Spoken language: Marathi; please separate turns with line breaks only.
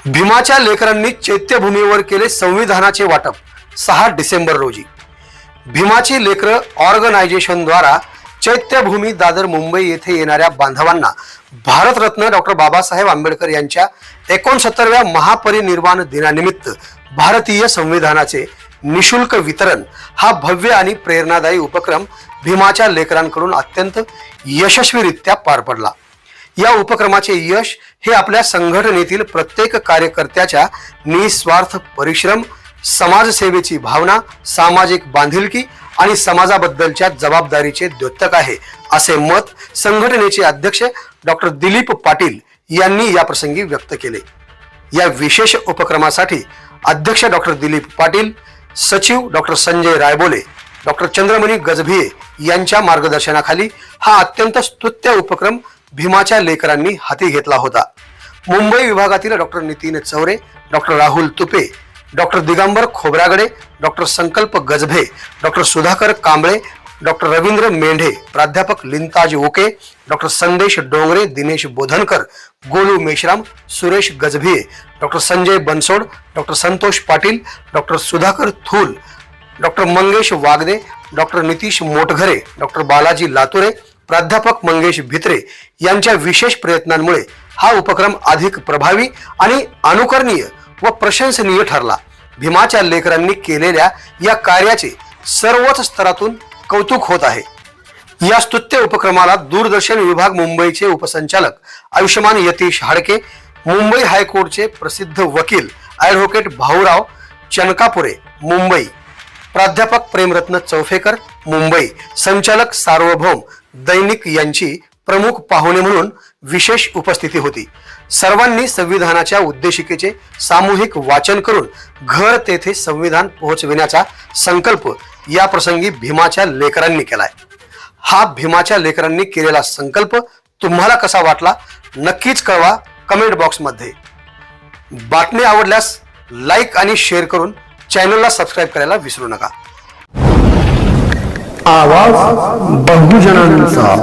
भीमाच्या लेकरांनी चैत्यभूमीवर केले संविधानाचे वाटप 6 डिसेंबर रोजी। भीमाची लेकरं ऑर्गनायझेशन द्वारा चैत्यभूमी दादर मुंबई येथे येणाऱ्या बांधवांना भारतरत्न डॉक्टर बाबासाहेब आंबेडकर यांच्या 69व्या महापरिनिर्वाण दिनानिमित्त भारतीय संविधानाचे निशुल्क वितरण हा भव्य आणि प्रेरणादायी उपक्रम भीमाच्या लेकरांकडून अत्यंत यशस्वीरित्या पार पडला। या उपक्रमाचे यश हे आपल्या संघटनेतील प्रत्येक कार्यकर्त्याच्या निस्वार्थ परिश्रम, समाजसेवेची भावना, सामाजिक बांधिलकी आणि समाजाबद्दलच्या जबाबदारीचे द्योतक आहे, असे मत संघटनेचे अध्यक्ष डॉक्टर दिलीप पाटील यांनी या प्रसंगी व्यक्त केले। या विशेष उपक्रमासाठी अध्यक्ष डॉक्टर दिलीप पाटील, सचिव डॉक्टर संजय रायबोले, डॉक्टर चंद्रमणी गजभिये यांच्या मार्गदर्शनाखाली हा अत्यंत स्तुत्य उपक्रम भीमाच्या लेकरांनी हाती घेतला होता। मुंबई विभागातील doctor Nitin Chaure, doctor Rahul Tupe, doctor Digambar Khobragade, doctor Sankalp Gajbhe, doctor Sudhakar Kamble, doctor Ravindra Mendhe, प्राध्यापक लिंताज ओके, doctor Sandesh Dongre, Dinesh Bodhankar, Golu Meshram, Suresh Gajbhiye, doctor Sanjay Bansod, doctor Santosh Patil, doctor Sudhakar Thul, doctor Mangesh Wagde, doctor Nitish Motghare, doctor Balaji Lature, प्राध्यापक मंगेश भित्रे यांच्या विशेष प्रयत्नांमुळे हा उपक्रम अधिक प्रभावी आणि अनुकरणीय व प्रशंसनीय ठरला। भीमाच्या लेकरांनी केलेल्या या कार्याचे सर्वच स्तरातून कौतुक होत आहे। या स्तुत्य उपक्रमाला दूरदर्शन विभाग मुंबईचे उपसंचालक आयुष्मान यतीश हाडके, मुंबई हायकोर्टचे प्रसिद्ध वकील ॲडव्होकेट भाऊराव चनकापुरे मुंबई, प्राध्यापक प्रेमरत्न चौफेकर मुंबई, संचालक सार्वभौम दैनिक यांची प्रमुख पाहुणे म्हणून विशेष उपस्थिती होती। सर्वांनी संविधानाच्या उद्देशिकेचे सामूहिक वाचन करून घर तेथे संविधान पोहोचविण्याचा संकल्प या प्रसंगी भीमाच्या लेकरांनी केलाय। हा भीमाच्या लेकरांनी केलेला संकल्प तुम्हाला कसा वाटला नक्कीच कळवा कमेंट बॉक्स मध्ये। बातमी आवडल्यास लाईक आणि शेअर करून चॅनलला सबस्क्राईब करायला विसरू नका।
आवाज बहुजनांचा।